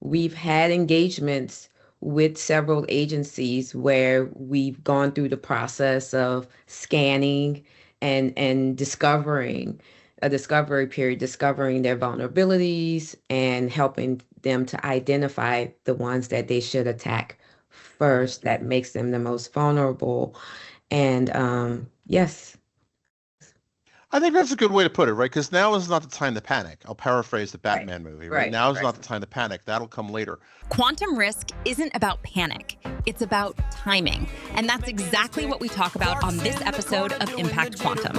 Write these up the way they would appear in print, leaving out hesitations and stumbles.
we've had engagements with several agencies where we've gone through the process of scanning and discovering a discovery period, discovering their vulnerabilities and helping them to identify the ones that they should attack first that makes them the most vulnerable. And yes, I think that's a good way to put it, right? Because now is not the time to panic. I'll paraphrase the right, Batman movie, right? right, Now is right. not the time to panic. That'll come later. Quantum risk isn't about panic, it's about timing. And that's exactly what we talk about on this episode of Impact Quantum.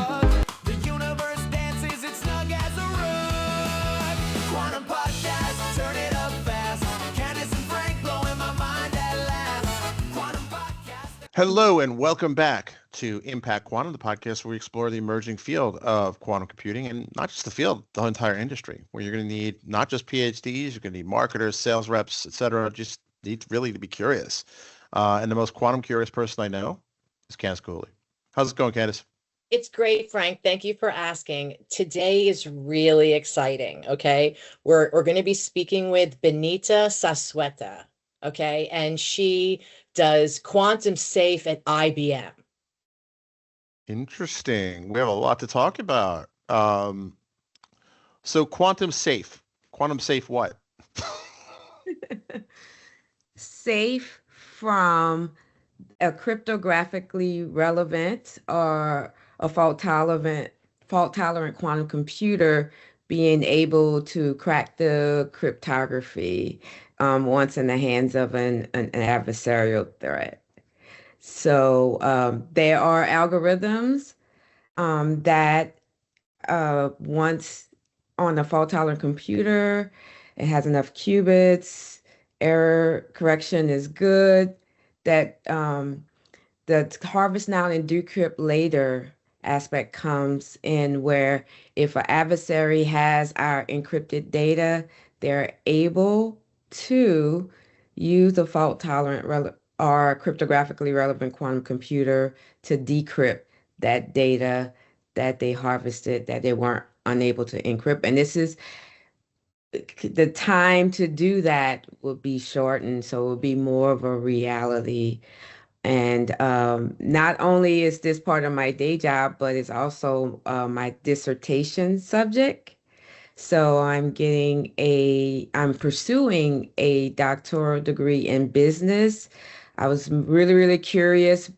The universe dances, it's snug as a rug. Quantum podcast, turn it up fast. Candace and Frank blowing my mind at last. Quantum podcast. Hello and welcome back to Impact Quantum, the podcast where we explore the emerging field of quantum computing, and not just the field, the entire industry, where you're going to need not just PhDs, you're going to need marketers, sales reps, etc. Just need really to be curious. And the most quantum curious person I know is Candace Gillhoolley. How's it going, Candace? It's great, Frank. Thank you for asking. Today is really exciting. Okay. We're going to be speaking with Benita Zazueta. Okay. And she does quantum safe at IBM. Interesting. We have a lot to talk about. So quantum safe what? Safe from a cryptographically relevant or a fault-tolerant quantum computer being able to crack the cryptography once in the hands of an adversarial threat. So there are algorithms that once on a fault-tolerant computer, it has enough qubits, error correction is good, that the harvest now and decrypt later aspect comes in where if an adversary has our encrypted data, they're able to use a fault-tolerant or cryptographically relevant quantum computer to decrypt that data that they harvested that they weren't unable to encrypt. And this is the time to do that will be shortened, so it will be more of a reality. And not only is this part of my day job, but it's also my dissertation subject. So I'm pursuing a doctoral degree in business. I was really, really curious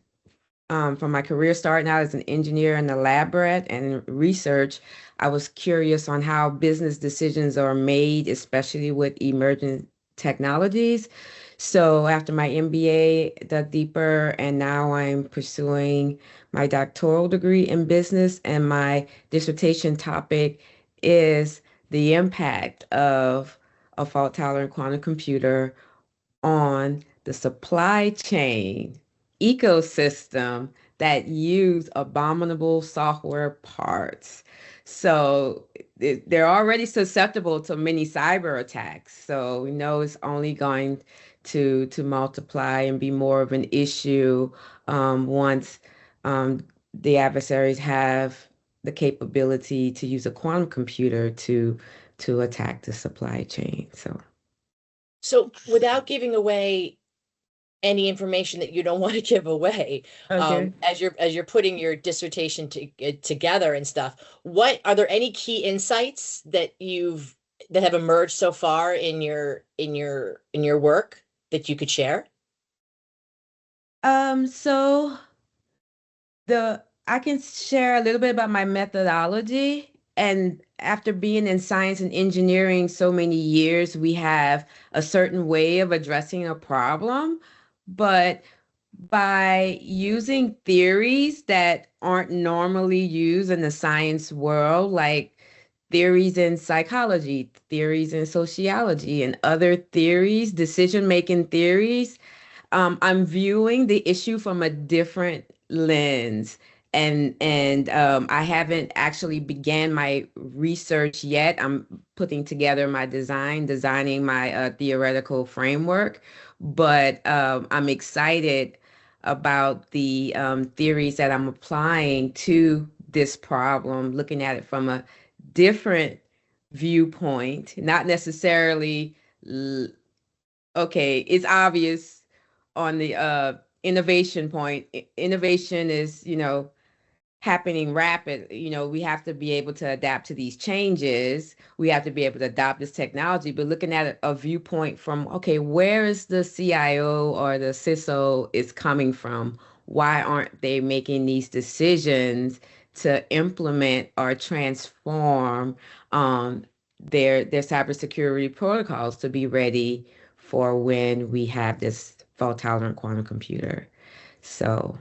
from my career starting out as an engineer in the lab rat and research. I was curious on how business decisions are made, especially with emerging technologies. So after my MBA, dug deeper, and now I'm pursuing my doctoral degree in business, and my dissertation topic is the impact of a fault-tolerant quantum computer on the supply chain ecosystem that use abominable software parts. So they're already susceptible to many cyber attacks. So we know it's only going to multiply and be more of an issue once the adversaries have the capability to use a quantum computer to attack the supply chain. So without giving away any information that you don't want to give away, Okay. as you're putting your dissertation together and stuff, what are there any key insights that have emerged so far in your work that you could share? So I can share a little bit about my methodology. And after being in science and engineering so many years, we have a certain way of addressing a problem. But by using theories that aren't normally used in the science world, like theories in psychology, theories in sociology, and other theories, decision-making theories, I'm viewing the issue from a different lens. And I haven't actually began my research yet. I'm putting together my designing my theoretical framework, but I'm excited about the theories that I'm applying to this problem, looking at it from a different viewpoint, not necessarily okay, it's obvious on the innovation point. Innovation is, happening rapid. We have to be able to adapt to these changes. We have to be able to adopt this technology, but looking at a viewpoint from, okay, where is the CIO or the CISO is coming from? Why aren't they making these decisions to implement or transform their cybersecurity protocols to be ready for when we have this fault tolerant quantum computer? So,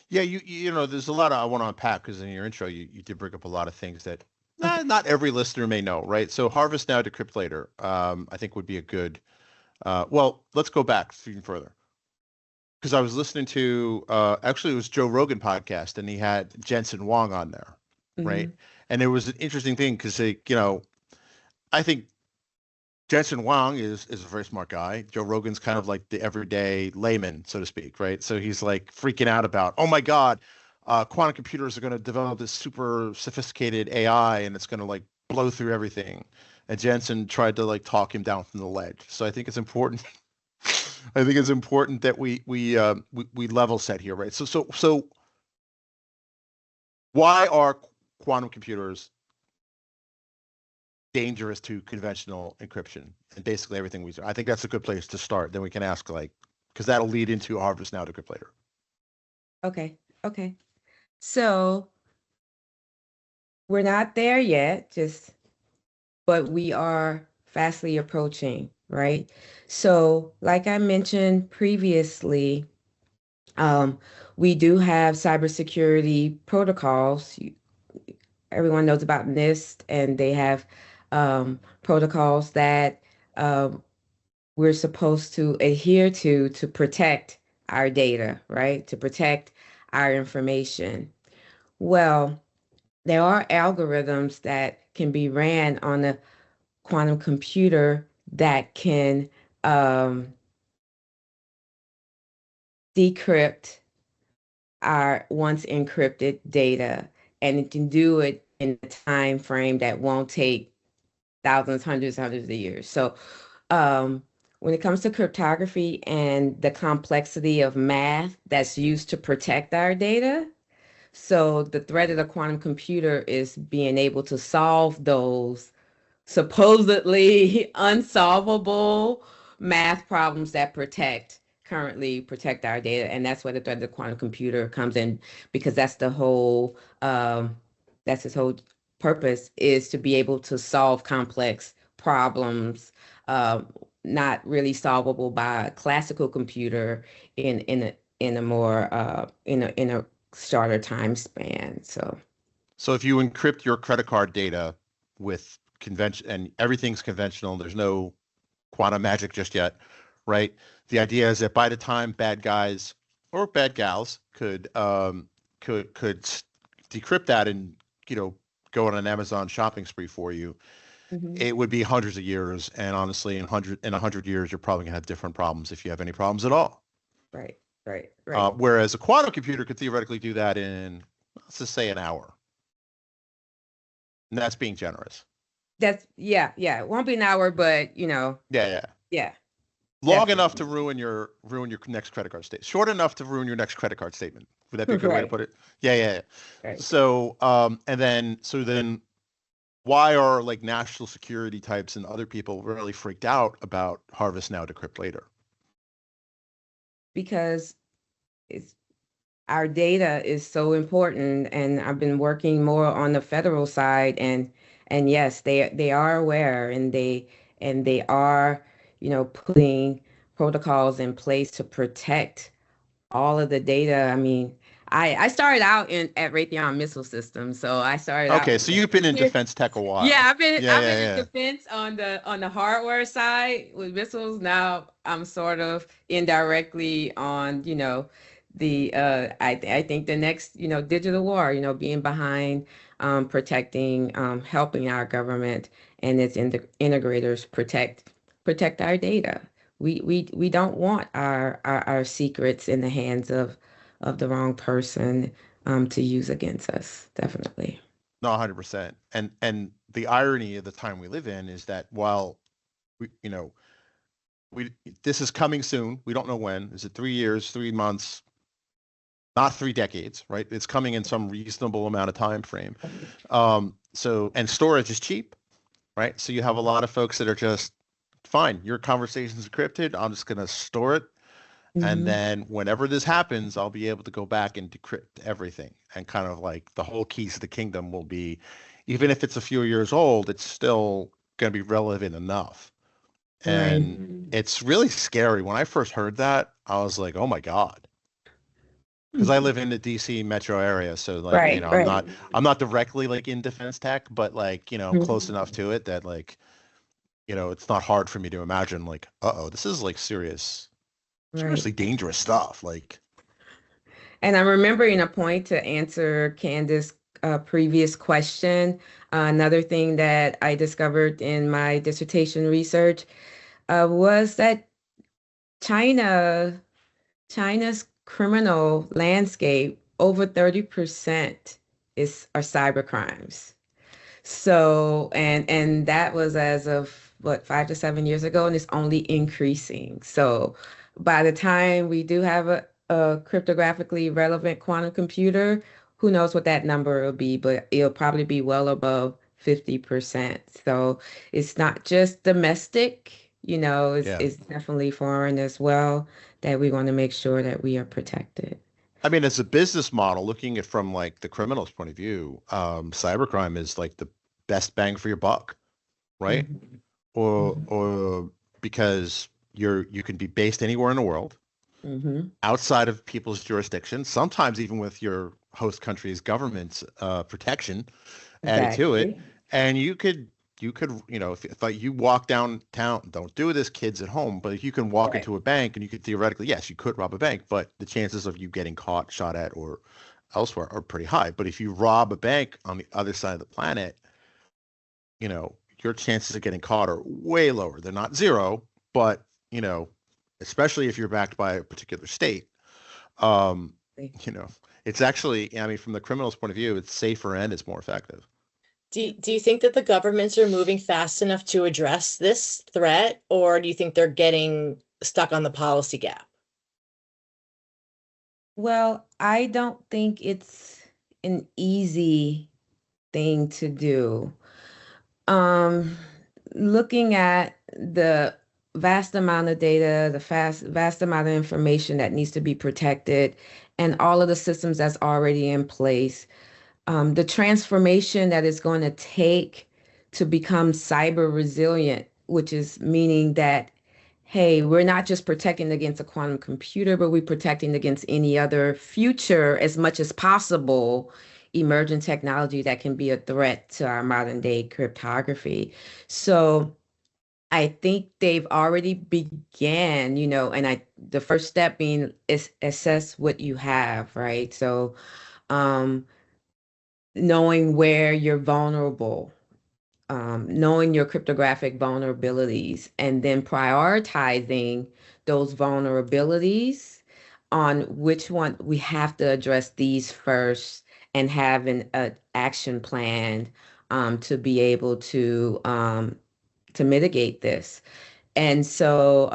Yeah, there's a lot I want to unpack because in your intro, you did bring up a lot of things that not every listener may know, right? So harvest now, decrypt later, I think would be a good, well, let's go back even further. Because I was listening to, actually it was Joe Rogan podcast and he had Jensen Huang on there, right? mhm. And it was an interesting thing because I think Jensen Huang is a very smart guy. Joe Rogan's kind of like the everyday layman, so to speak, right? So he's like freaking out about, oh my God, quantum computers are going to develop this super sophisticated AI and it's going to like blow through everything. And Jensen tried to like talk him down from the ledge. So I think it's important. I think it's important that we level set here, right? So why are quantum computers dangerous to conventional encryption and basically everything we do? I think that's a good place to start. Then we can ask because that'll lead into harvest now, decrypt later. Okay. Okay. So we're not there yet, but we are fastly approaching, right? So, like I mentioned previously, we do have cybersecurity protocols. Everyone knows about NIST, and they have protocols that um, we're supposed to adhere to protect our data, right? To protect our information. Well, there are algorithms that can be ran on a quantum computer that can um, decrypt our once encrypted data, and it can do it in a time frame that won't take thousands, hundreds of years. So, um, when it comes to cryptography and the complexity of math that's used to protect our data, so the threat of the quantum computer is being able to solve those supposedly unsolvable math problems that currently protect our data. And that's where the threat of the quantum computer comes in, because that's his whole purpose, is to be able to solve complex problems, um, not really solvable by a classical computer in a more in a shorter time span. So if you encrypt your credit card data with convention and everything's conventional, there's no quantum magic just yet, right? The idea is that by the time bad guys or bad gals could decrypt that and go on an Amazon shopping spree for you, Mhm. it would be hundreds of years. And honestly, in 100 years, you're probably gonna have different problems if you have any problems at all. Right, right. Whereas a quantum computer could theoretically do that in, let's just say, an hour. And that's being generous. That's yeah. It won't be an hour, but Yeah. yeah, Long enough to definitely. ruin your next credit card statement. Short enough to ruin your next credit card statement. Would that be a good way to Right, put it? Yeah. right. So then why are like national security types and other people really freaked out about harvest now, decrypt later? Because it's our data is so important, and I've been working more on the federal side, and yes, they are aware, and they are, putting protocols in place to protect all of the data. I mean, I started out at Raytheon Missile Systems, so I started out Okay, in so you've been in the defense tech a yeah, while. I've been in Yeah. defense on the hardware side with missiles. Now I'm sort of indirectly on, I think the next, digital war, being behind protecting, helping our government and its integrators protect our data. We don't want our secrets in the hands of the wrong person to use against us, definitely. No, 100%. And the irony of the time we live in is that while we, this is coming soon. We don't know when. Is it 3 years, 3 months, not 3 decades, right? It's coming in some reasonable amount of time frame. And storage is cheap, right? So you have a lot of folks that are just fine. Your conversation's encrypted. I'm just going to store it. And then whenever this happens, I'll be able to go back and decrypt everything. And kind of like the whole keys to the kingdom will be, even if it's a few years old, it's still going to be relevant enough. And it's really scary. When I first heard that, I was like, oh my God. Because I live in the DC metro area. So like, I'm not directly like in defense tech, but like, I'm close enough to it that like, it's not hard for me to imagine like, this is like seriously dangerous stuff. Like, and I'm remembering a point to answer Candace's previous question. Another thing that I discovered in my dissertation research was that China's criminal landscape, over 30% are cyber crimes. So, and that was as of what, 5 to 7 years ago, and it's only increasing. So by the time we do have a cryptographically relevant quantum computer, who knows what that number will be, but it'll probably be well above 50%. So it's not just domestic, it's definitely foreign as well, that we want to make sure that we are protected. I mean, as a business model, looking at from like the criminal's point of view, cybercrime is like the best bang for your buck, right? Or because you can be based anywhere in the world, outside of people's jurisdiction, sometimes even with your host country's government's protection added to it, and you could if like you walk downtown, don't do this kids at home, but if you can walk into a bank and you could theoretically, yes, you could rob a bank, but the chances of you getting caught, shot at, or elsewhere are pretty high. But if you rob a bank on the other side of the planet, your chances of getting caught are way lower. They're not zero, but especially if you're backed by a particular state, it's actually, I mean, from the criminal's point of view, it's safer and it's more effective. Do you think that the governments are moving fast enough to address this threat, or do you think they're getting stuck on the policy gap? Well, I don't think it's an easy thing to do. Looking at the vast amount of data, the vast amount of information that needs to be protected, and all of the systems that's already in place, the transformation that it's going to take to become cyber resilient, which is meaning that, hey, we're not just protecting against a quantum computer, but we're protecting against any other future, as much as possible, emerging technology that can be a threat to our modern day cryptography. So I think they've already began, and the first step being is assess what you have, right? So knowing where you're vulnerable, knowing your cryptographic vulnerabilities, and then prioritizing those vulnerabilities on which one we have to address these first, and have an action plan to be able to mitigate this. And so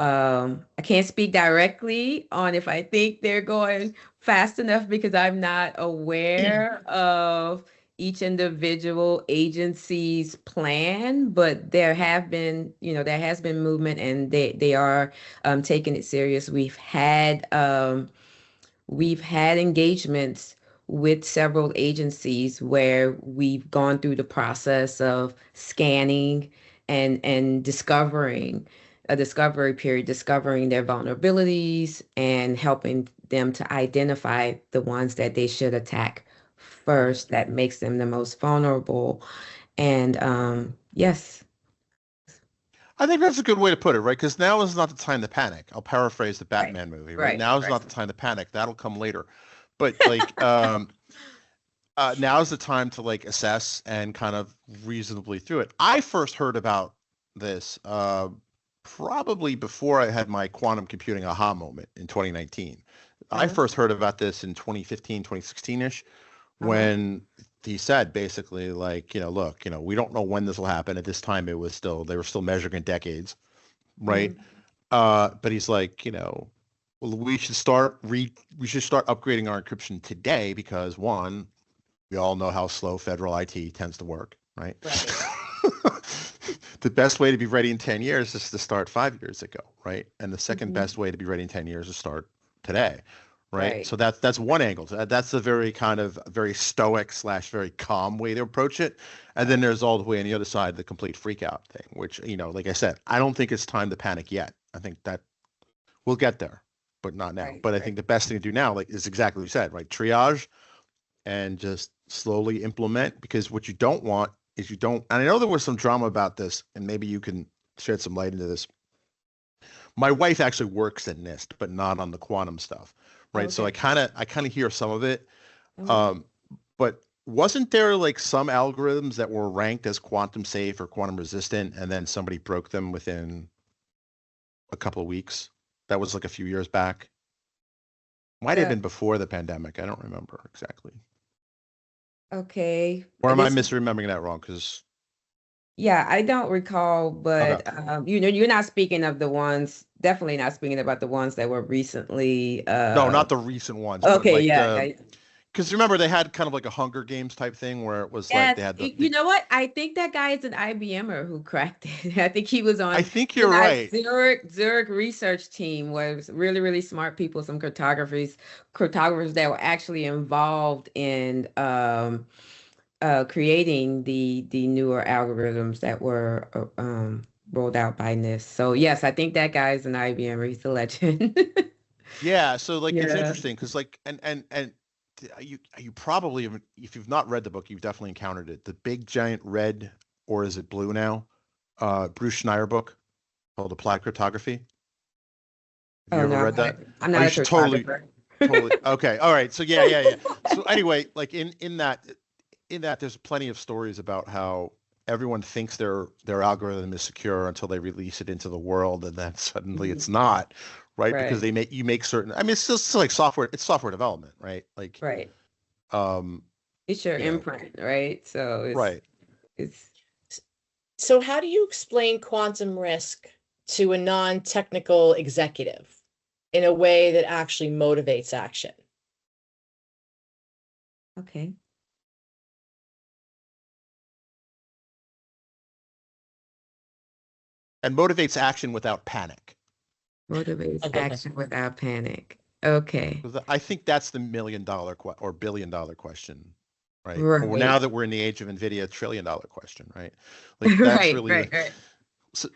I can't speak directly on if I think they're going fast enough, because I'm not aware of each individual agency's plan, but there has been movement, and they are taking it serious. We've had engagements with several agencies where we've gone through the process of scanning and discovering a discovery period, discovering their vulnerabilities and helping them to identify the ones that they should attack first, that makes them the most vulnerable. And yes. I think that's a good way to put it, right? Because now is not the time to panic. I'll paraphrase the Batman movie, right? Now is not the time to panic. That'll come later. But like now is the time to like assess and kind of reasonably through it. I first heard about this probably before I had my quantum computing aha moment in 2019. I first heard about this in 2015, 2016-ish, when he said basically like, look, we don't know when this will happen. At this time, they were still measuring in decades, right? But he's like, well, we should start upgrading our encryption today because one, we all know how slow federal IT tends to work, right? Right. The best way to be ready in 10 years is to start 5 years ago, right? And the second Mhm. best way to be ready in 10 years is start today, right? Right. So that's one angle. That's a very kind of very stoic / very calm way to approach it. And then there's all the way on the other side, the complete freak out thing, which, like I said, I don't think it's time to panic yet. I think that we'll get there, but not now. Right. But I Right. think the best thing to do now, like, is exactly what you said, right? Triage and just slowly implement, because what you don't want is and I know there was some drama about this, and maybe you can shed some light into this. My wife actually works at NIST, but not on the quantum stuff, right? So Okay. I kind of hear some of it. Okay. Um, but wasn't there like some algorithms that were ranked as quantum safe or quantum resistant, and then somebody broke them within a couple of weeks? That was like a few years back. Might have The been before the pandemic. I don't remember exactly. okay. Or am I This misremembering that wrong? Because Yeah, I don't recall, okay, but you're not speaking of the ones, definitely not speaking about the ones that were recently no, not the recent ones, but okay, like yeah, yeah. because remember they had kind of like a Hunger Games type thing where it was like Yes, they had you know what? I think that guy is an IBMer who cracked it. I think he was I on think you're right. Zurich research team was really, really smart people, some cartographers that were actually involved in creating the newer algorithms that were rolled out by NIST. So yes, I think that guy's an IBM. He's a legend. Yeah, so like it's Yeah. interesting because like and you probably if you've not read the book, you've definitely encountered it. The big giant red, or is it blue now? Bruce Schneier book called Applied Cryptography. Have you Oh ever no, read that? I'm Oh, not you a should totally cryptographer. totally okay. All right. So yeah. So anyway, like in that there's plenty of stories about how everyone thinks their algorithm is secure until they release it into the world, and then suddenly it's Mhm. not, right? Because Right, you make certain. I mean, it's just like software. It's software development, right? Like, right. um, It's your you know, imprint, right? So right. it's So how do you explain quantum risk to a non-technical executive in a way that actually motivates action? okay. And motivates action without panic. Motivates action without panic. Okay. 'Cause I think that's the $1 million or $1 billion question, right? Or now Right. that we're in the age of NVIDIA, $1 trillion question, right? Like that's Right, really right, the. right.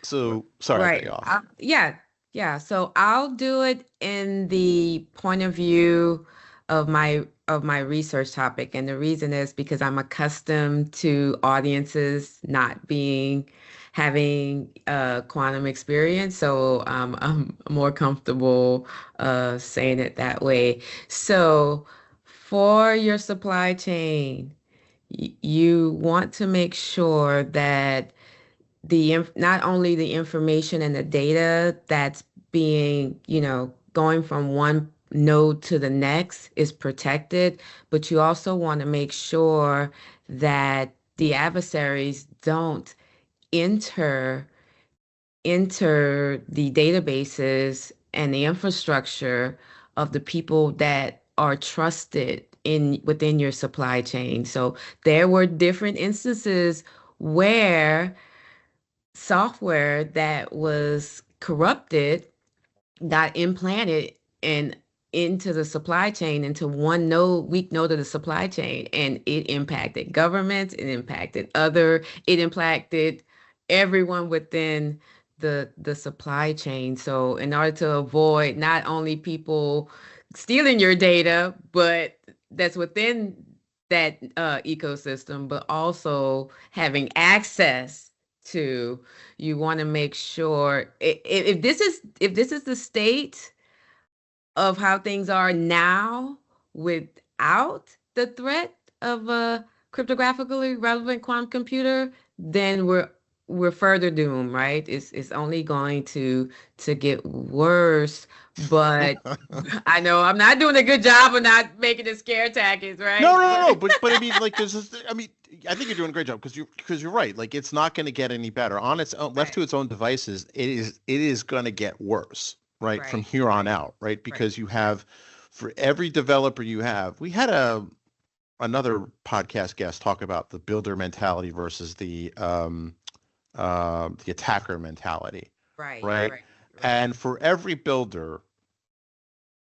So sorry, I cut Right. you off. Yeah. Yeah. So I'll do it in the point of view of my research topic. And the reason is because I'm accustomed to audiences not being having quantum experience. So I'm more comfortable saying it that way. So for your supply chain, you want to make sure that not only the information and the data that's being, going from one node to the next is protected, but you also want to make sure that the adversaries don't enter the databases and the infrastructure of the people that are trusted in within your supply chain. So there were different instances where software that was corrupted got implanted and into the supply chain, into one node, weak node of the supply chain, and it impacted governments, it impacted everyone within the supply chain. So in order to avoid not only people stealing your data, but that's within that ecosystem, but also having access to, you want to make sure if this is the state of how things are now without the threat of a cryptographically relevant quantum computer, then we're further doomed, right? It's only going to get worse. But I know I'm not doing a good job of not making it scare tactics, No, right? no, no, no. But I mean, like, I mean, I think you're doing a great job because you're right. Like, it's not going to get any better on its own. Left Right, to its own devices, it is going to get worse, right, from right, here on right, out, right? right. Because you have, for every developer you have, we had another podcast guest talk about the builder mentality versus the attacker mentality, Right, right? right, right, And for every builder,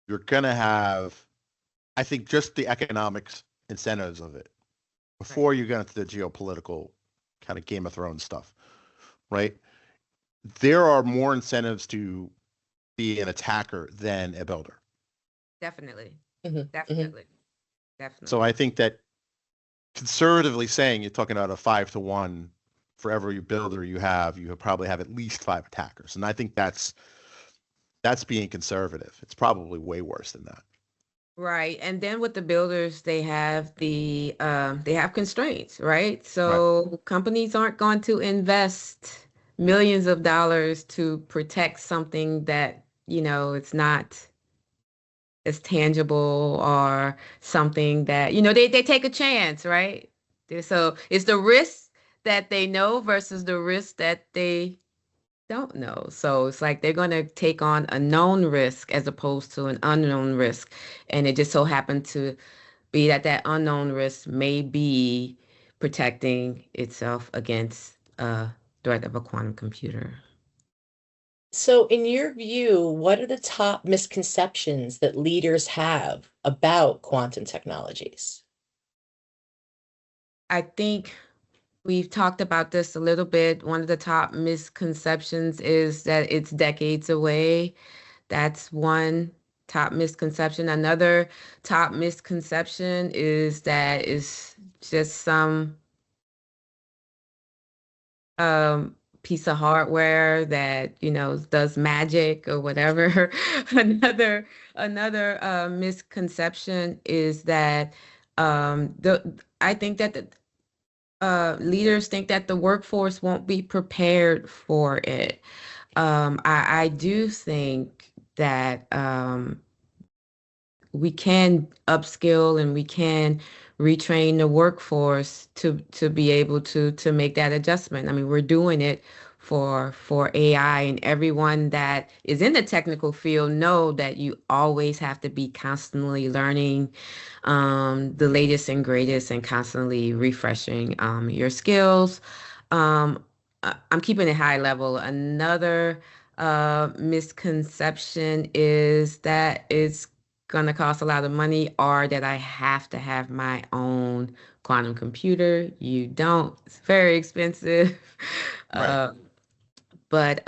you're going to have, I think, just the economics incentives of it right. before you get into the geopolitical kind of Game of Thrones stuff, right? There are more incentives to be an attacker than a builder. Definitely, Mhm, mhm. definitely, So definitely. I think that conservatively saying, you're talking about a 5-to-1 for every builder you probably have at least 5 attackers. And I think that's being conservative. It's probably way worse than that. Right. And then with the builders, they have constraints, right? Right. So companies aren't going to invest millions of dollars to protect something that, it's not as tangible or something that, they take a chance, right? So it's the risk that they know versus the risk that they don't know. So it's like they're going to take on a known risk as opposed to an unknown risk. And it just so happened to be that that unknown risk may be protecting itself against a threat of a quantum computer. So, in your view, what are the top misconceptions that leaders have about quantum technologies? I think we've talked about this a little bit. One of the top misconceptions is that it's decades away. That's one top misconception. Another top misconception is that it's just some piece of hardware that, does magic or whatever. Another misconception is that the I think that the leaders think that the workforce won't be prepared for it. I do think that we can upskill and we can retrain the workforce to be able to make that adjustment. I mean, we're doing it for AI, and everyone that is in the technical field know that you always have to be constantly learning the latest and greatest and constantly refreshing your skills. I'm keeping it high level. Another misconception is that it's gonna cost a lot of money or that I have to have my own quantum computer. You don't. It's very expensive. Right. Uh, but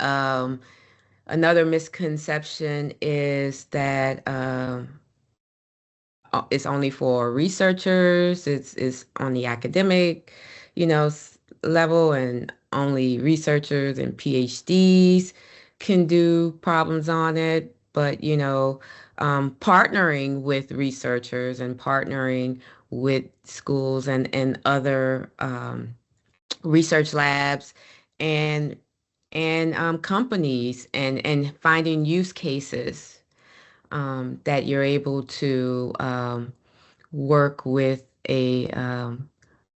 another misconception is that it's only for researchers. It's on the academic, level, and only researchers and PhDs can do problems on it. But partnering with researchers and partnering with schools and other research labs and companies and finding use cases that you're able to work with a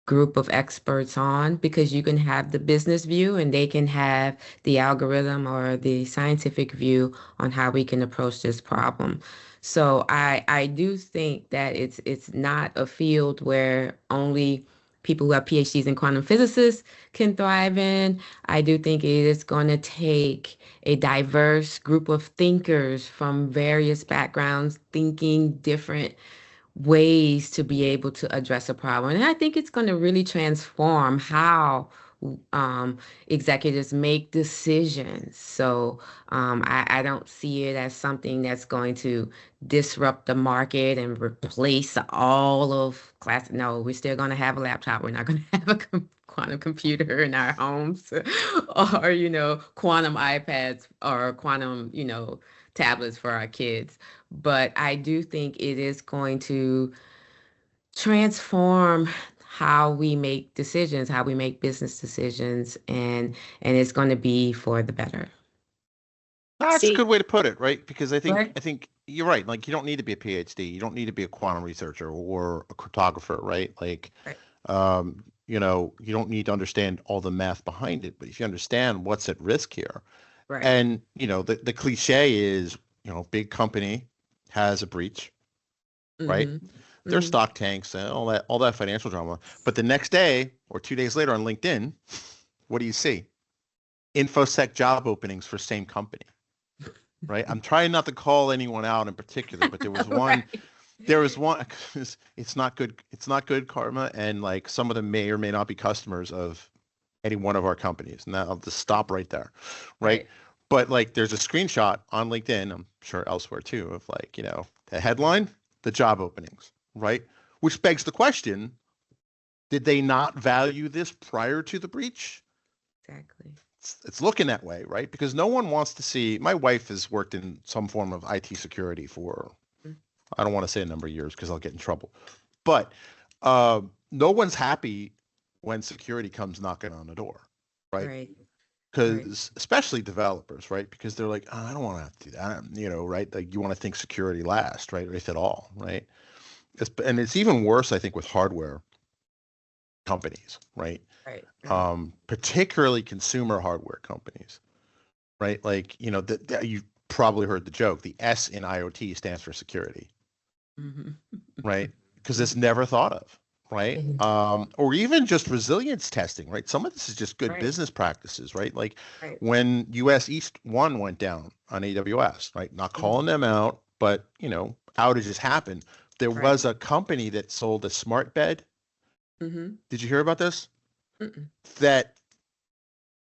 group of experts on, because you can have the business view and they can have the algorithm or the scientific view on how we can approach this problem. So I do think that it's not a field where only people who have PhDs in quantum physicists can thrive in. I do think it is going to take a diverse group of thinkers from various backgrounds thinking different ways to be able to address a problem. And I think it's going to really transform how executives make decisions. So I don't see it as something that's going to disrupt the market and replace all of class. No, we're still going to have a laptop. We're not going to have a quantum computer in our homes or, quantum iPads or quantum, tablets for our kids. But I do think it is going to transform how we make decisions, how we make business decisions, and it's going to be for the better. That's a See, good way to put it, right? Because I think Right. I think you're right. Like you don't need to be a PhD. You don't need to be a quantum researcher or a cryptographer, right? Like, Right. you know, you don't need to understand all the math behind it, but if you understand what's at risk here, Right. and you know, the cliche is, you know, big company has a breach, right? Mm-hmm. Their Mm-hmm. stock tanks and all that financial drama. But the next day or 2 days later on LinkedIn, what do you see? InfoSec job openings for same company. Right. I'm trying not to call anyone out in particular, but there was one, Right. there was one, it's not good. It's not good karma. And like some of them may or may not be customers of any one of our companies. And I'll just stop right there. Right. Right. But like there's a screenshot on LinkedIn, I'm sure elsewhere too, of like, you know, the headline, the job openings, right? Which begs the question, did they not value this prior to the breach? Exactly. It's looking that way, right? Because no one wants to see. My wife has worked in some form of IT security for, I don't want to say a number of years because I'll get in trouble, but no one's happy when security comes knocking on the door, right? Right. Right. Because especially developers, right? Because they're like, oh, I don't want to have to do that, you know, right? Like you want to think security last, right? If at all, right? And it's even worse, I think, with hardware companies, right? Right. Right. Particularly consumer hardware companies, right? Like, you know, you probably heard the joke, the S in IoT stands for security, Mm-hmm. right? Because it's never thought of, right? Mhm. Or even just resilience testing, right? Some of this is just good Right. business practices, right? Like Right. when US East 1 went down on AWS, right? Not calling them out, but, you know, outages happen. There Right. was a company that sold a smart bed. Mm-hmm. Did you hear about this? Mm-mm. That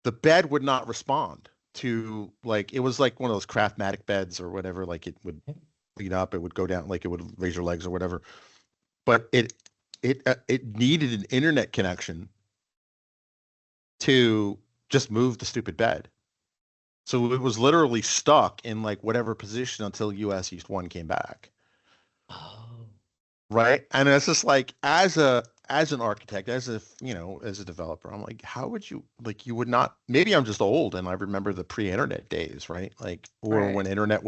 the bed would not respond to, like, it was like one of those Craftmatic beds or whatever, like it would lean up, it would go down, like it would raise your legs or whatever. But it needed an internet connection to just move the stupid bed. So it was literally stuck in like whatever position until US East 1 came back. Oh, Right. And it's just like as an architect, as a, you know, as a developer, I'm like, how would you, like, you would not, maybe I'm just old and I remember the pre-internet days, right? Like, or Right. when internet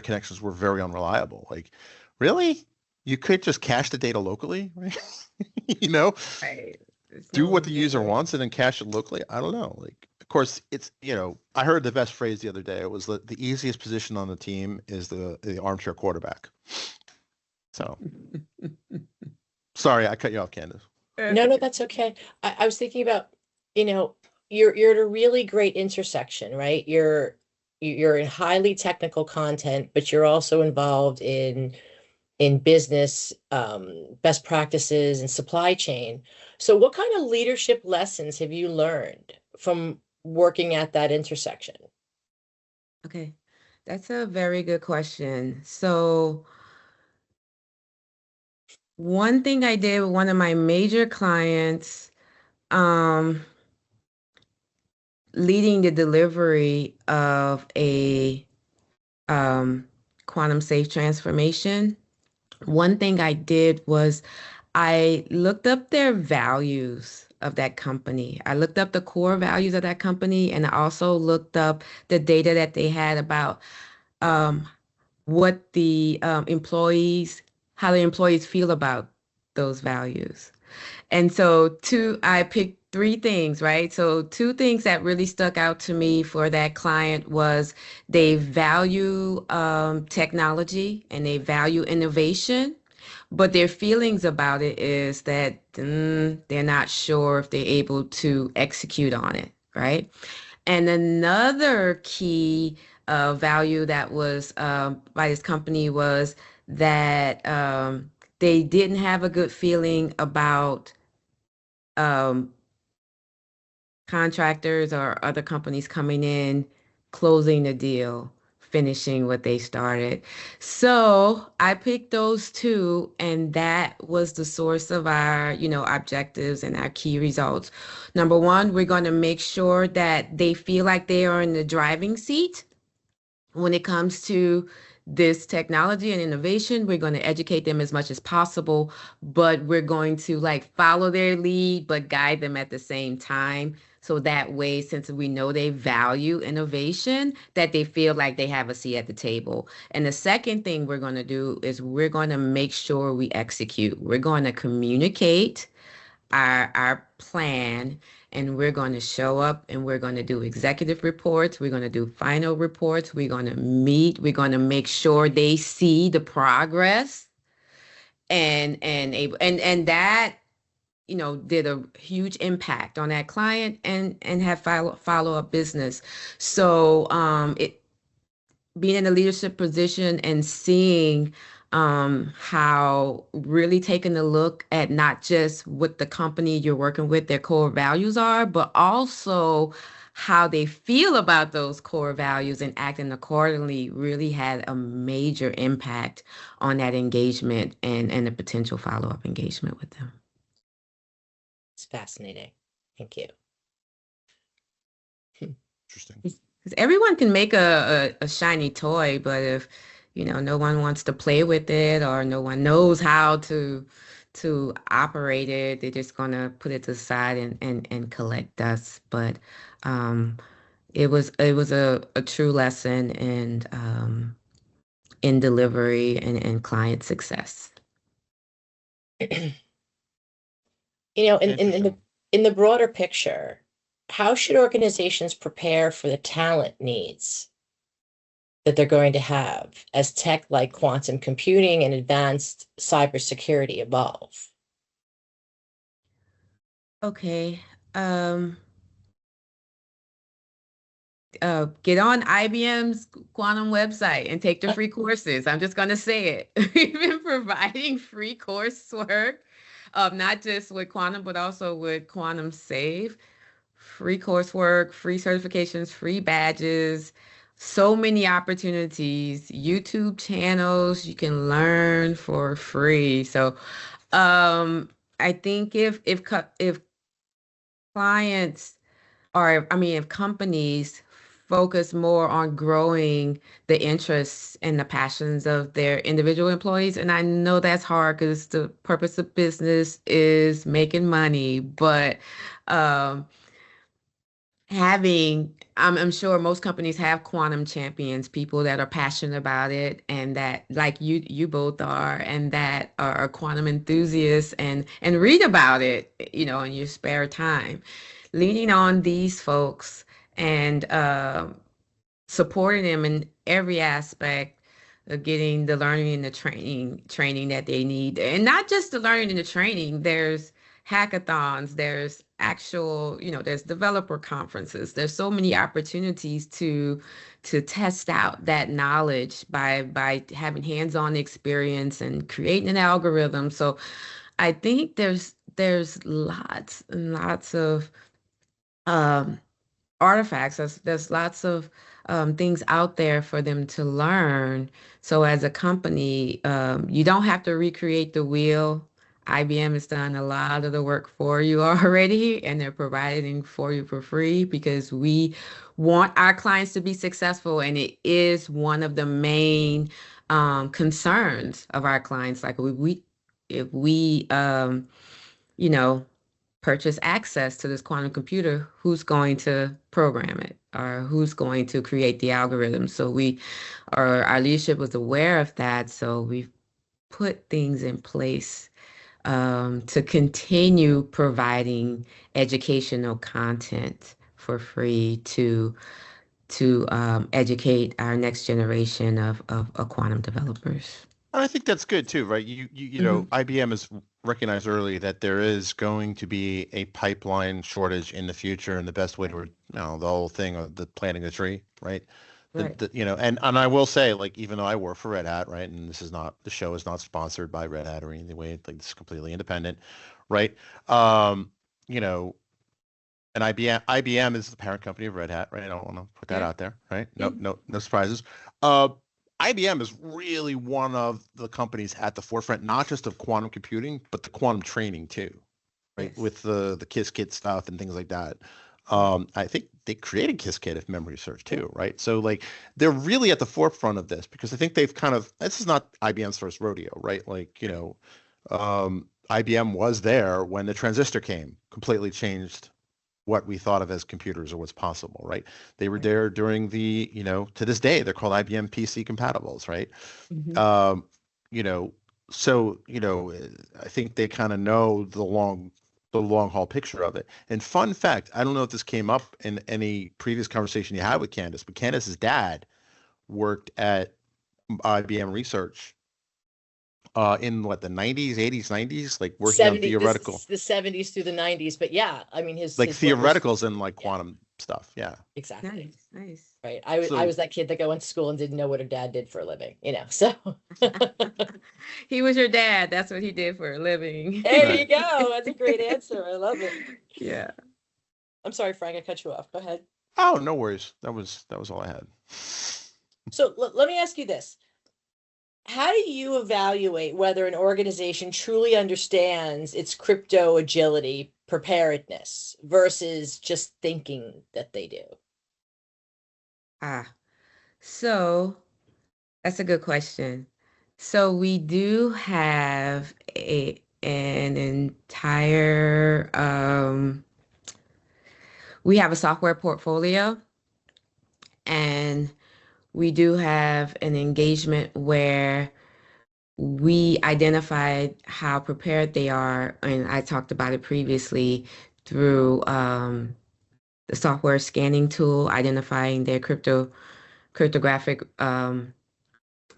connections were very unreliable. Like, really? You could just cache the data locally, right? You know, Right. There's do no what the user way. wants and then cache it locally. I don't know. Like, of course, it's, you know, I heard the best phrase the other day. It was the easiest position on the team is the armchair quarterback. So sorry, I cut you off, Candace. no, no, that's okay. I was thinking about, you know, you're at a really great intersection, right? You're in highly technical content, but you're also involved in business best practices and supply chain. So what kind of leadership lessons have you learned from working at that intersection? Okay. That's a very good question. So, one thing I did with one of my major clients, um, leading the delivery of a um, quantum safe transformation, one thing I did was I looked up their values of that company. I looked up the core values of that company, and I also looked up the data that they had about um, what the employees, how the employees feel about those values. And so I picked three things, right? So two things that really stuck out to me for that client was they value technology and they value innovation, but their feelings about it is that they're not sure if they're able to execute on it, right? And another key value that was by this company was that they didn't have a good feeling about um, contractors or other companies coming in, closing the deal, finishing what they started. So I picked those two, and that was the source of our, objectives and our key results. Number one, we're going to make sure that they feel like they are in the driving seat when it comes to this technology and innovation, we're going to educate them as much as possible, but we're going to like follow their lead, but guide them at the same time. So that way, since we know they value innovation, that they feel like they have a seat at the table. And the second thing we're going to do is we're going to make sure we execute. We're going to communicate our plan, and we're going to show up and we're going to do executive reports, we're going to do final reports, we're going to meet, we're going to make sure they see the progress, and that did a huge impact on that client, and have follow up business. So it being in a leadership position and seeing how really taking a look at not just what the company you're working with, their core values are, but also how they feel about those core values and acting accordingly really had a major impact on that engagement and the potential follow-up engagement with them. It's fascinating. Thank you. Interesting. Because everyone can make a shiny toy, but if no one wants to play with it, or no one knows how to operate it, they're just gonna put it to the side and collect dust. But it was a true lesson in delivery and client success. In Interesting. the broader picture, how should organizations prepare for the talent needs that they're going to have as tech like quantum computing and advanced cybersecurity evolve? Okay. Get on IBM's quantum website and take the free courses. I'm just going to say it. We've been providing free coursework, not just with quantum, but also with Quantum Save. Free coursework, free certifications, free badges, so many opportunities, YouTube channels you can learn for free. So I think if clients, or I mean, if companies focus more on growing the interests and the passions of their individual employees, and I know that's hard because the purpose of business is making money, but um, I'm sure most companies have quantum champions, people that are passionate about it, and that like you both are, and that are quantum enthusiasts, and read about it, in your spare time. Leaning on these folks and supporting them in every aspect of getting the learning and the training that they need. And not just the learning and the training, there's hackathons, there's actual, there's developer conferences. There's so many opportunities to test out that knowledge by having hands-on experience and creating an algorithm. So I think there's lots and lots of um artifacts. There's lots of things out there for them to learn. So as a company, you don't have to recreate the wheel. IBM has done a lot of the work for you already, and they're providing for you for free because we want our clients to be successful, and it is one of the main concerns of our clients. Like if we you know purchase access to this quantum computer, who's going to program it, or who's going to create the algorithm? So our leadership was aware of that. So we've put things in place to continue providing educational content for free to educate our next generation of quantum developers. And I think that's good too, right? IBM has recognized early that there is going to be a pipeline shortage in the future, and the best way to, the whole thing of the planting the tree, right? Right. And I will say, like, even though I work for Red Hat, right, and the show is not sponsored by Red Hat or any way, like, it's completely independent, right? You know, and IBM is the parent company of Red Hat, right? I don't want to put that out there, right? No surprises. IBM is really one of the companies at the forefront, not just of quantum computing, but the quantum training too, right? Yes. With the KISS kit stuff and things like that. I think they created Qiskit, if memory serves too, right? So like they're really at the forefront of this because I think they've kind of, this is not IBM's first rodeo, right? Like, IBM was there when the transistor came, completely changed what we thought of as computers or what's possible, right? They were there during the, to this day, they're called IBM PC compatibles, right? Mhm. You know, I think they kind of know the long haul picture of it. And fun fact, I don't know if this came up in any previous conversation you had with Candace, but Candace's dad worked at IBM Research in what, the 90s, 80s, 90s, like working on 70, this theoretical, is the 70s through the 90s, but yeah, I mean his like his work was theoreticals and like yeah, quantum stuff. Yeah. exactly. Nice. Right. I So was that kid that went to school and didn't know what her dad did for a living, so He was your dad. That's what he did for a living. there you Right. go. That's a great answer. I love it. Yeah. I'm sorry, Frank, I cut you off. Go ahead. Oh, no worries. That was all I had. So let me ask you this. How do you evaluate whether an organization truly understands its crypto agility preparedness versus just thinking that they do? So that's a good question. So we do have an entire we have a software portfolio, and we do have an engagement where we identified how prepared they are, and I talked about it previously through the software scanning tool, identifying their cryptographic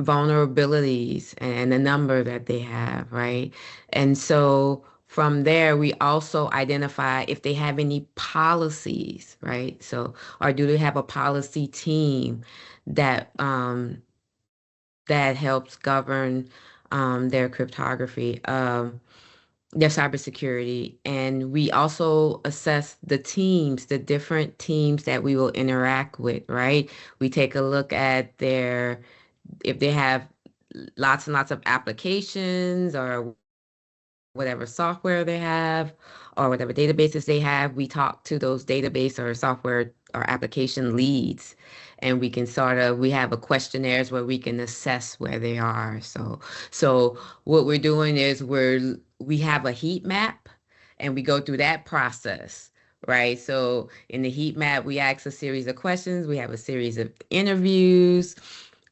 vulnerabilities and the number that they have, right? And so from there, we also identify if they have any policies, right? So, or do they have a policy team that that helps govern their cryptography, their cybersecurity. And we also assess the teams, the different teams that we will interact with, right? We take a look at if they have lots and lots of applications or whatever software they have or whatever databases they have, we talk to those database or software or application leads, and we can we have a questionnaires where we can assess where they are. So what we're doing is we have a heat map, and we go through that process. Right. So in the heat map, we ask a series of questions. We have a series of interviews.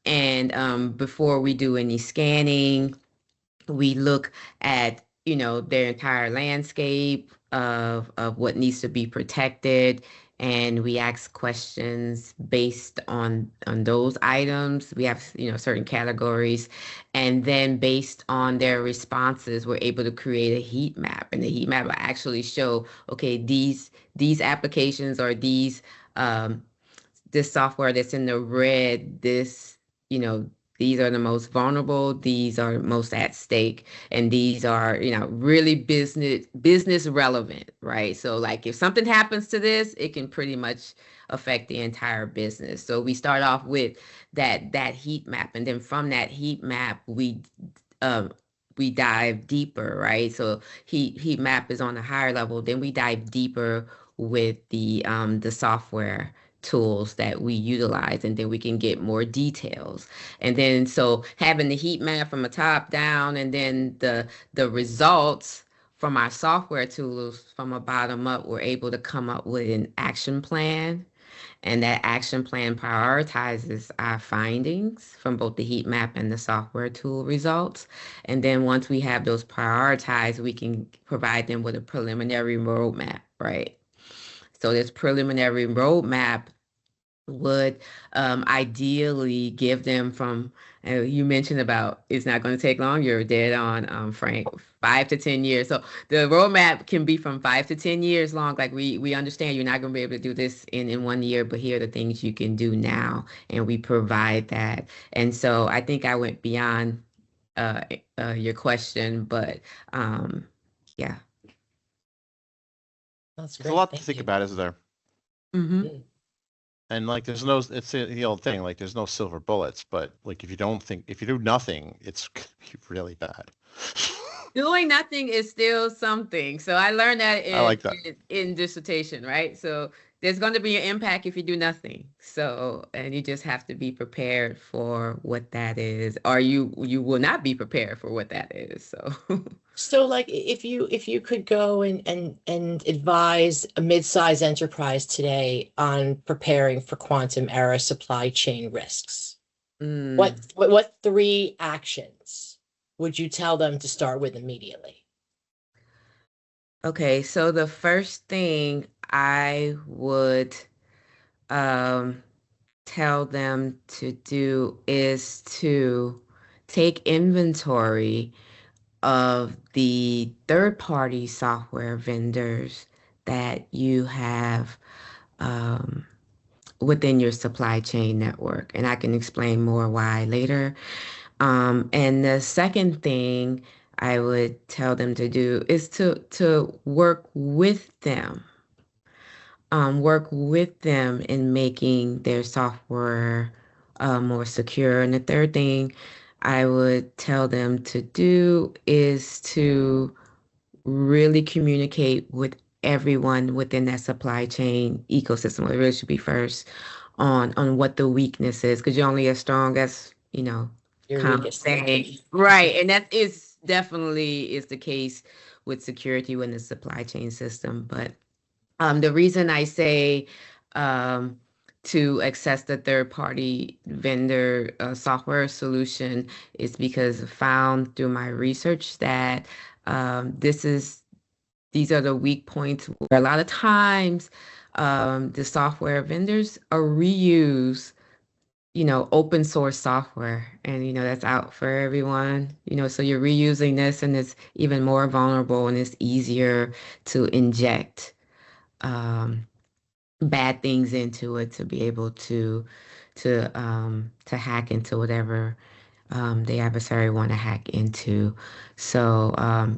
And before we do any scanning, we look at their entire landscape of what needs to be protected, and we ask questions based on those items. We have certain categories, and then based on their responses, we're able to create a heat map, and the heat map will actually show, okay, these applications or this software that's in the red, you know, these are the most vulnerable, these are most at stake, and these are, really business relevant, right? So like if something happens to this, it can pretty much affect the entire business. So we start off with that heat map, and then from that heat map, we dive deeper, right? So heat map is on a higher level, then we dive deeper with the software tools that we utilize, and then we can get more details. And then so having the heat map from the top down, and then the results from our software tools from a bottom up, we're able to come up with an action plan, and that action plan prioritizes our findings from both the heat map and the software tool results. And then once we have those prioritized, we can provide them with a preliminary roadmap, right? So this preliminary roadmap would ideally give them from, you mentioned about it's not going to take long. You're dead on, Frank, 5 to 10 years. So the roadmap can be from 5 to 10 years long. Like we understand you're not going to be able to do this in 1 year, but here are the things you can do now, and we provide that. And so I think I went beyond your question, but yeah. That's There's a great. lot to Thank think you. about, isn't there? Mm-hmm. Mm. And like, it's the old thing, like there's no silver bullets, but like if you do nothing, it's really bad. Doing nothing is still something. So I learned that I like that. in dissertation, right? So there's going to be an impact if you do nothing. So, and you just have to be prepared for what that is, or you will not be prepared for what that is. So, So like if you could go and advise a mid-sized enterprise today on preparing for quantum era supply chain risks, what mm, what three actions would you tell them to start with immediately? okay. So the first thing I would um, tell them to do is to take inventory of the third-party software vendors that you have um, within your supply chain network. And I can explain more why later. And the second thing I would tell them to do is to work with them in making their software more secure. And the third thing I would tell them to do is to really communicate with everyone within that supply chain ecosystem. It really should be first on what the weakness is, because you're only as strong as, Your kind of weakest link. saying, right. And that is definitely is the case with security within the supply chain system. But the reason I say um, to access the third party vendor software solution is because I found through my research that these are the weak points where a lot of times the software vendors are reuse, open source software, and that's out for everyone. So you're reusing this, and it's even more vulnerable, and it's easier to inject um, bad things into it to be able to hack into whatever the adversary want to hack into. So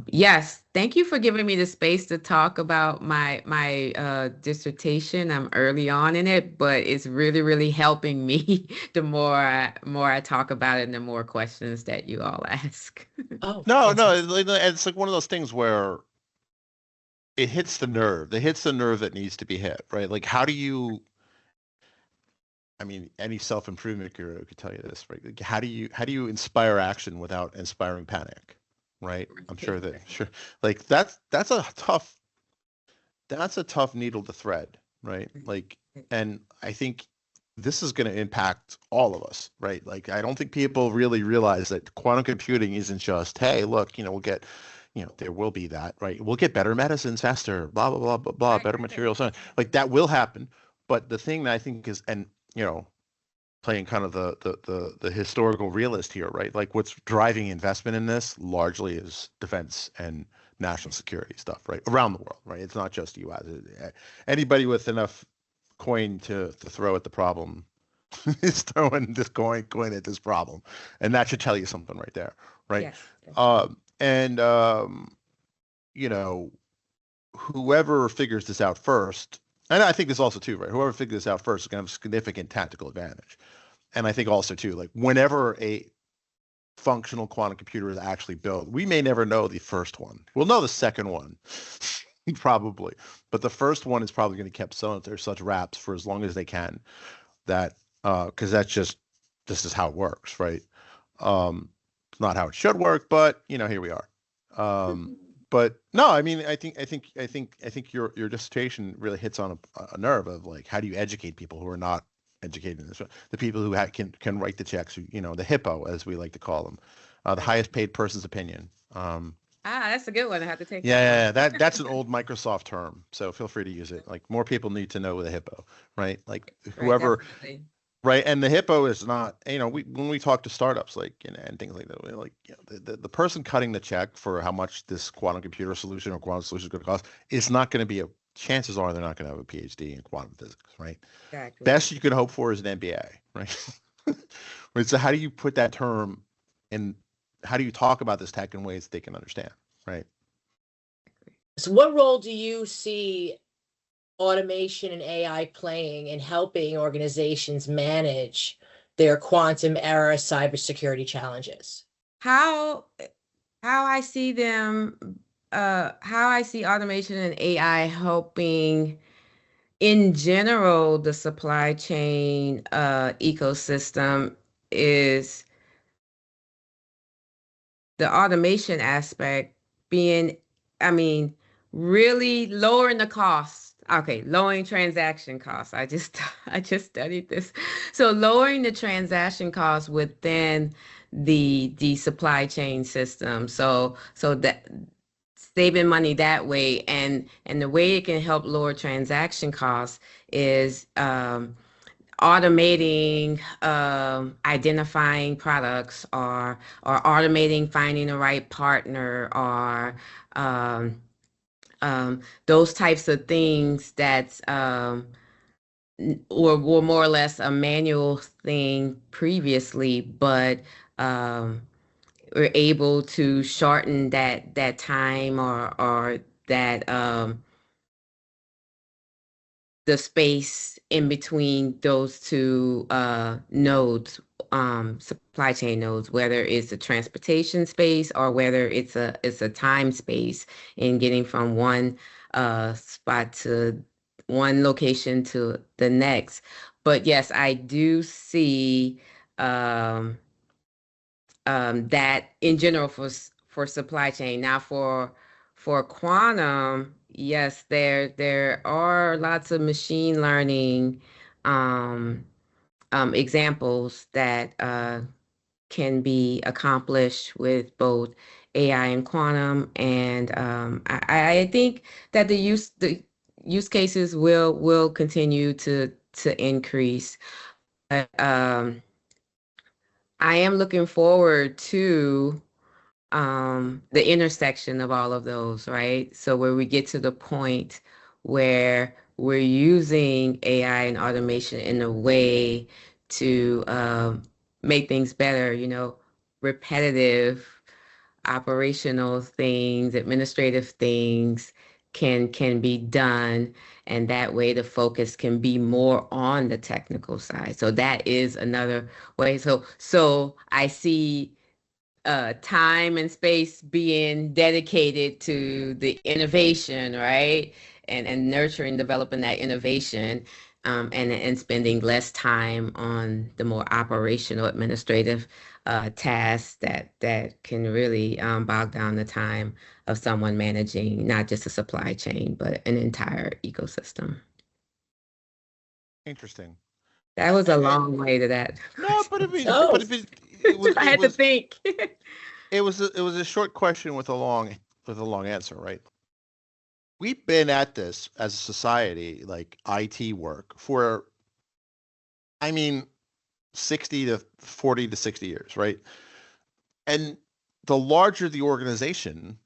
yes, thank you for giving me the space to talk about my dissertation. I'm early on in it, but it's really really helping me the more I talk about it and the more questions that you all ask. Oh, No, no, fantastic. it's like one of those things where it hits the nerve. It hits the nerve that needs to be hit, right? Like, how do you? I mean, any self-improvement guru could tell you this, right? Like, how do you inspire action without inspiring panic, right? I'm sure that sure, like that's a tough needle to thread, right? Like, and I think this is going to impact all of us, right? Like, I don't think people really realize that quantum computing isn't just, hey, look, we'll get, there will be that, right? We'll get better medicines faster, blah, blah, blah, blah, blah, better materials. Like, that will happen. But the thing that I think is, and, playing kind of the historical realist here, right? Like, what's driving investment in this largely is defense and national security stuff, right? Around the world, right? It's not just U.S. Anybody with enough coin to throw at the problem is throwing this coin at this problem, and that should tell you something right there, right? Yes. And you know, whoever figures this out first, and I think this also too, right? Whoever figures this out first is going to have a significant tactical advantage. And I think also too, like, whenever a functional quantum computer is actually built, we may never know the first one. We'll know the second one, probably, but the first one is probably going to keep so under such wraps for as long as they can. That because this is how it works, right? It's not how it should work, but here we are. But no, I mean, I think your dissertation really hits on a nerve of, like, how do you educate people who are not educated in this? The people who can write the checks, the hippo, as we like to call them, the highest paid person's opinion. That's a good one. I have to take Yeah, that's an old Microsoft term, so feel free to use it. Like, more people need to know the hippo, right? Like, Right, whoever, definitely. right? And the hippo is not, when we talk to startups, like, and things like that, we're like, the person cutting the check for how much this quantum computer solution or quantum solution is going to cost is not going to be chances are they're not going to have a PhD in quantum physics, right? Exactly. Best you can hope for is an MBA, right? Right. So how do you put that term in? How do you talk about this tech in ways that they can understand, right? So what role do you see automation and AI playing in helping organizations manage their quantum era cybersecurity challenges? How I see them, how I see automation and AI helping in general, the supply chain ecosystem is the automation aspect being, I mean, really lowering the costs. Okay, lowering transaction costs. I just studied this. So lowering the transaction costs within the supply chain system. So that saving money that way, and the way it can help lower transaction costs is automating identifying products, or automating finding the right partner, or um, those types of things that's were more or less a manual thing previously, but um, we're able to shorten that time, or that the space in between those two nodes, supply chain nodes, whether it's a transportation space or whether it's a time space in getting from one spot to one location to the next. But yes, I do see um, that in general for supply chain. Now for quantum, yes, there are lots of machine learning um, examples that can be accomplished with both AI and quantum, and I think that the use cases will continue to increase. But I am looking forward to the intersection of all of those, right? So where we get to the point where we're using AI and automation in a way to make things better, repetitive operational things, administrative things can be done, and that way the focus can be more on the technical side. So that is another way. So I see time and space being dedicated to the innovation, right? And nurturing, developing that innovation, and spending less time on the more operational administrative tasks that can really bog down the time of someone managing not just a supply chain, but an entire ecosystem. Interesting. That was a long way to that No, but I question. mean, Oh, but if it was I it had to was think. it was a short question with a long answer, right? We've been at this as a society, like IT work, for, I mean, 60 to 40 to 60 years, right? And the larger the organization,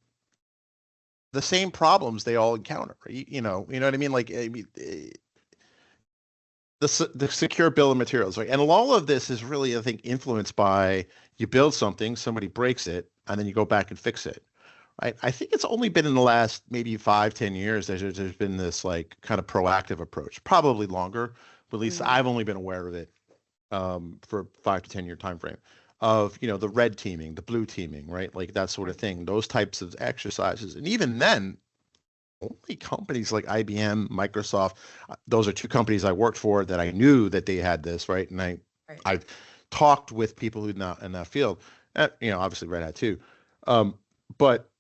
the same problems they all encounter. You know what I mean? Like, I mean, the secure bill of materials, right? And all of this is really, I think, influenced by you build something, somebody breaks it, and then you go back and fix it, right? I think it's only been in the last maybe 5, 10 years there's been this like kind of proactive approach, probably longer, but at least Mm, I've only been aware of it for 5 to 10 year time frame of the red teaming, the blue teaming, right? Like that sort of right. thing, those types of exercises. And even then, only companies like IBM, Microsoft, those are two companies I worked for that I knew that they had this, right? And Right. I've talked with people who not in that field, obviously Red Hat too. Um, but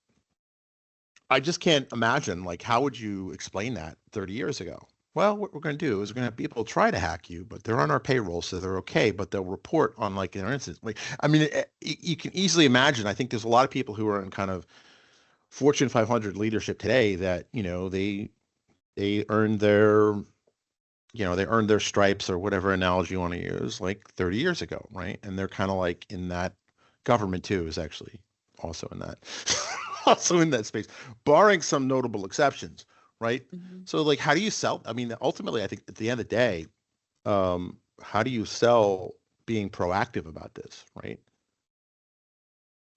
I just can't imagine, like, how would you explain that 30 years ago? Well, what we're going to do is we're going to have people try to hack you, but they're on our payroll, so they're okay, but they'll report on like their instance. Like, I mean, you can easily imagine. I think there's a lot of people who are in kind of Fortune 500 leadership today that, they earned their stripes, or whatever analogy you want to use, like 30 years ago, right? And they're kind of like in that. Government too is actually also in that also in that space, barring some notable exceptions, right? Mhm. So like, how do you sell? I mean, ultimately, I think at the end of the day, how do you sell being proactive about this, right?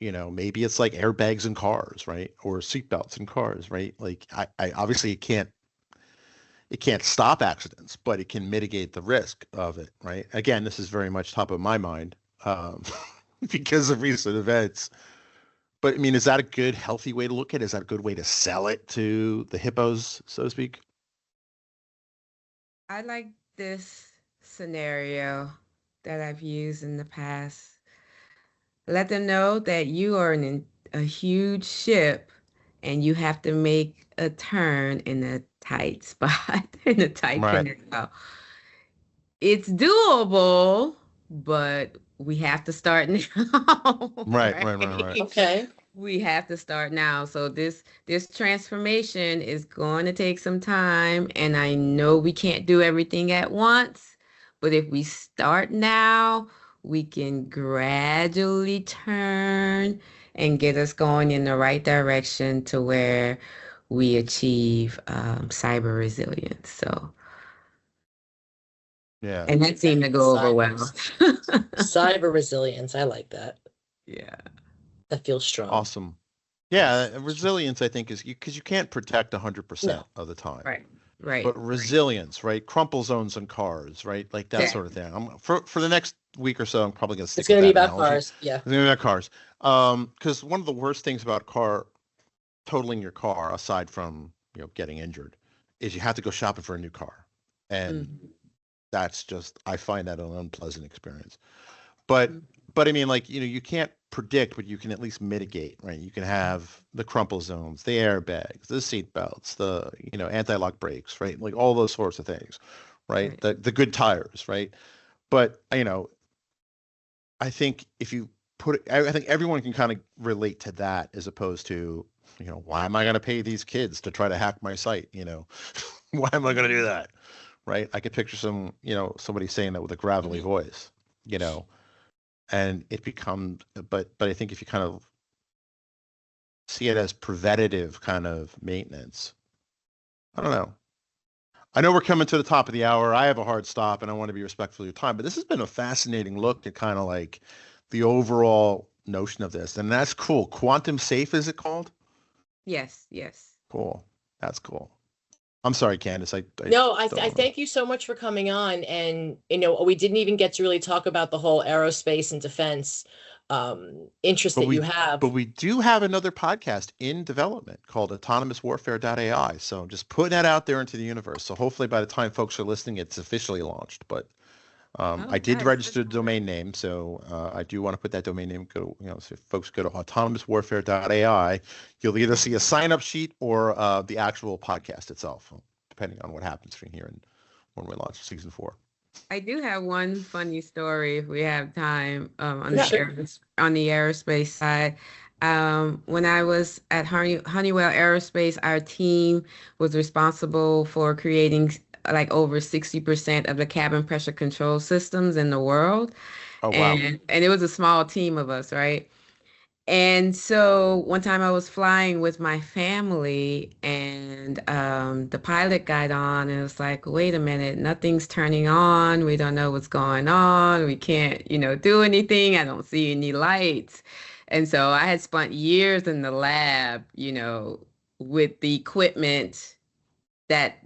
Maybe it's like airbags in cars, right? Or seatbelts in cars, right? Like, I obviously it can't stop accidents, but it can mitigate the risk of it, right? Again, this is very much top of my mind, um, because of recent events. But I mean, is that a good, healthy way to look at it? Is that a good way to sell it to the hippos, so to speak? I like this scenario that I've used in the past. Let them know that you are in a huge ship and you have to make a turn in a tight spot, in a tight Right. canal. It's doable, but we have to start now, Right. Right. Right. Right. right? Okay. We have to start now. So this transformation is going to take some time, and I know we can't do everything at once, but if we start now, we can gradually turn and get us going in the right direction to where we achieve cyber resilience. So, Yeah. and that seemed to go over well. Cyber resilience. I like that. Yeah. That feels strong. Awesome. Yeah, resilience I think is because you can't protect 100% No. of the time. Right. Right. But resilience, right? Crumple zones on cars, right? Like that Yeah. sort of thing. For the next week or so, I'm probably going to stick It's going to with be that about analogy. cars. Yeah. It's going to be about cars. Because one of the worst things about totaling your car, aside from getting injured, is you have to go shopping for a new car, and Mhm. that's just I find that an unpleasant experience. But Mhm. but I mean, like you can't predict, but you can at least mitigate, right? You can have the crumple zones, the airbags, the seat belts, the anti-lock brakes, right? Like all those sorts of things, right? Right. The good tires, right? But I think if you I think everyone can kind of relate to that as opposed to, why am I going to pay these kids to try to hack my site? Why am I going to do that? Right? I could picture somebody saying that with a gravelly voice, you know, and it becomes, but I think if you kind of see it as preventative kind of maintenance, I don't know. I know we're coming to the top of the hour. I have a hard stop and I want to be respectful of your time, but this has been a fascinating look at kind of like the overall notion of this. And that's cool. Quantum safe, is it called? Yes. Yes. Cool. That's cool. I'm sorry, Candace. I No, don't I want to. thank you so much for coming on. And, we didn't even get to really talk about the whole aerospace and defense interest But that you we have. but we do have another podcast in development called autonomouswarfare.ai. So I'm just putting that out there into the universe. So hopefully by the time folks are listening, it's officially launched. But Oh, I did nice. register the domain name, so I do want to put that domain name. So if folks go to autonomouswarfare.ai, you'll either see a sign-up sheet or the actual podcast itself, depending on what happens between here and when we launch season 4. I do have one funny story if we have time on the Yeah. Sure. on the aerospace side. When I was at Honeywell Aerospace, our team was responsible for creating like over 60% of the cabin pressure control systems in the world. Oh wow. And it was a small team of us, right? And so one time I was flying with my family and the pilot got on and it was like, wait a minute, nothing's turning on. We don't know what's going on. We can't, do anything. I don't see any lights. And so I had spent years in the lab, with the equipment that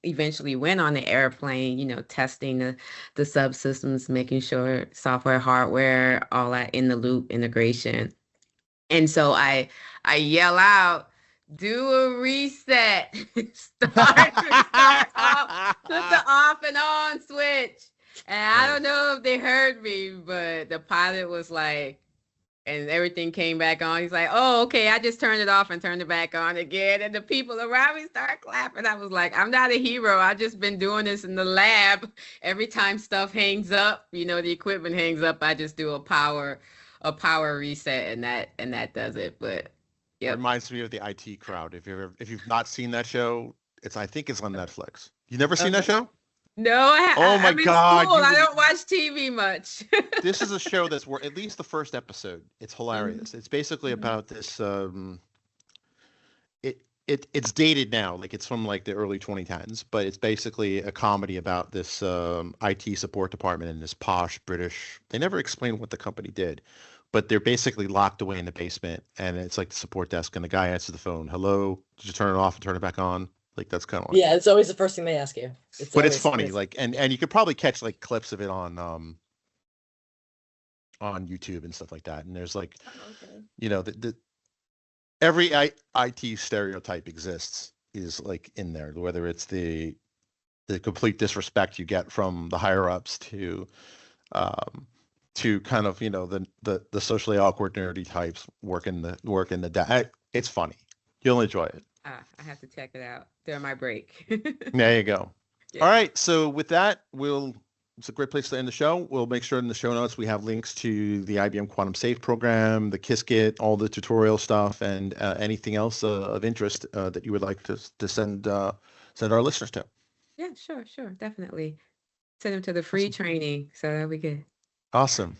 eventually went on the airplane, testing the subsystems, making sure software, hardware, all that in the loop integration. And so I yell out, do a reset. Start off, put the off and on switch. And I don't know if they heard me, but the pilot was like, and everything came back on. He's like, oh, okay, I just turned it off and turned it back on again. And the people around me started clapping. I was like, I'm not a hero. I've just been doing this in the lab. Every time stuff hangs up, the equipment hangs up, I just do a power reset and that does it. But It yep. reminds me of the IT Crowd. If you've not seen that show, I think it's on Netflix. You never seen that Okay. show? No, Oh my I'm in God, school. you I would. don't watch TV much. This is a show that's where at least the first episode. It's hilarious. It's basically Mhm. about this. It's dated now, like it's from like the early 2010s, but it's basically a comedy about this IT support department in this posh British. They never explain what the company did, but they're basically locked away in the basement, and it's like the support desk, and the guy answers the phone. Hello, did you turn it off and turn it back on? Like that's kind of like. Yeah, it's always the first thing they ask you. But it's funny, like, and you could probably catch like clips of it on YouTube and stuff like that. And there's like, Oh, okay. the every IT stereotype exists is like in there, whether it's the the complete disrespect you get from the higher ups to kind of, the socially awkward nerdy types working the it's funny. You'll enjoy it. I have to check it out during my break. There you go. Yeah. All right. So with that, it's a great place to end the show. We'll make sure in the show notes we have links to the IBM Quantum Safe program, the Qiskit, all the tutorial stuff, and anything else of interest that you would like to send our listeners to. Yeah, sure, definitely. Send them to the free training, so that'll be good. Awesome.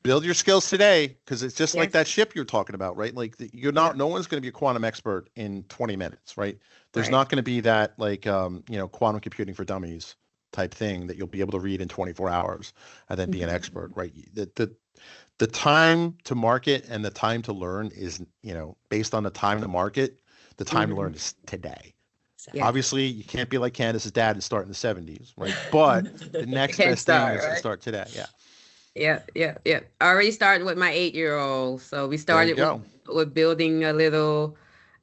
Build your skills today, because it's just like that ship you're talking about, right? Like no one's going to be a quantum expert in 20 minutes, right? There's not going to be that quantum computing for dummies type thing that you'll be able to read in 24 hours and then be an expert, right? The time to market and the time to learn is, based on the time to market, the time to learn is today. Exactly. Obviously, you can't be like Candace's dad and start in the 70s, right? But the next best thing is to start today. Yeah. Yeah. I already started with my 8-year-old. So we started with building a little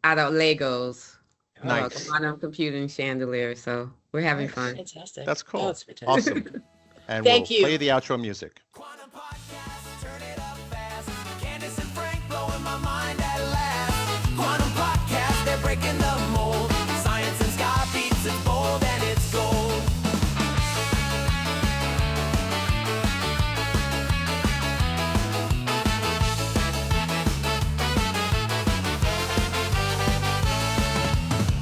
out of Legos. Nice. Quantum computing chandelier. So we're having fun. Fantastic. That's cool. Oh, that's fantastic. Awesome. And Thank we'll you. play the outro music. Quantum podcast, turn it up fast. Candace and Frank blowing my mind at last. Quantum podcast, they're breaking the mold. Science and sky beats, it's bold and it's gold.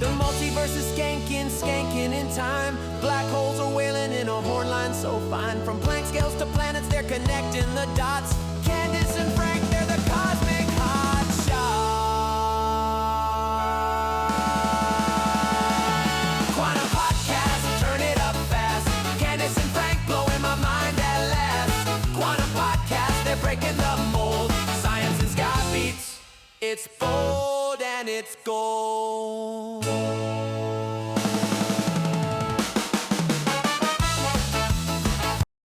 The multiverse is skanking in time. Black holes are wailing in a horn line so fine. From Planck scales to planets, they're connecting the dots. Candace and Frank, they're the cosmic hot shot. Quantum podcast, turn it up fast. Candace and Frank blowing my mind at last. Quantum podcast, they're breaking the mold. Science and sky beats, it's bold and it's gold.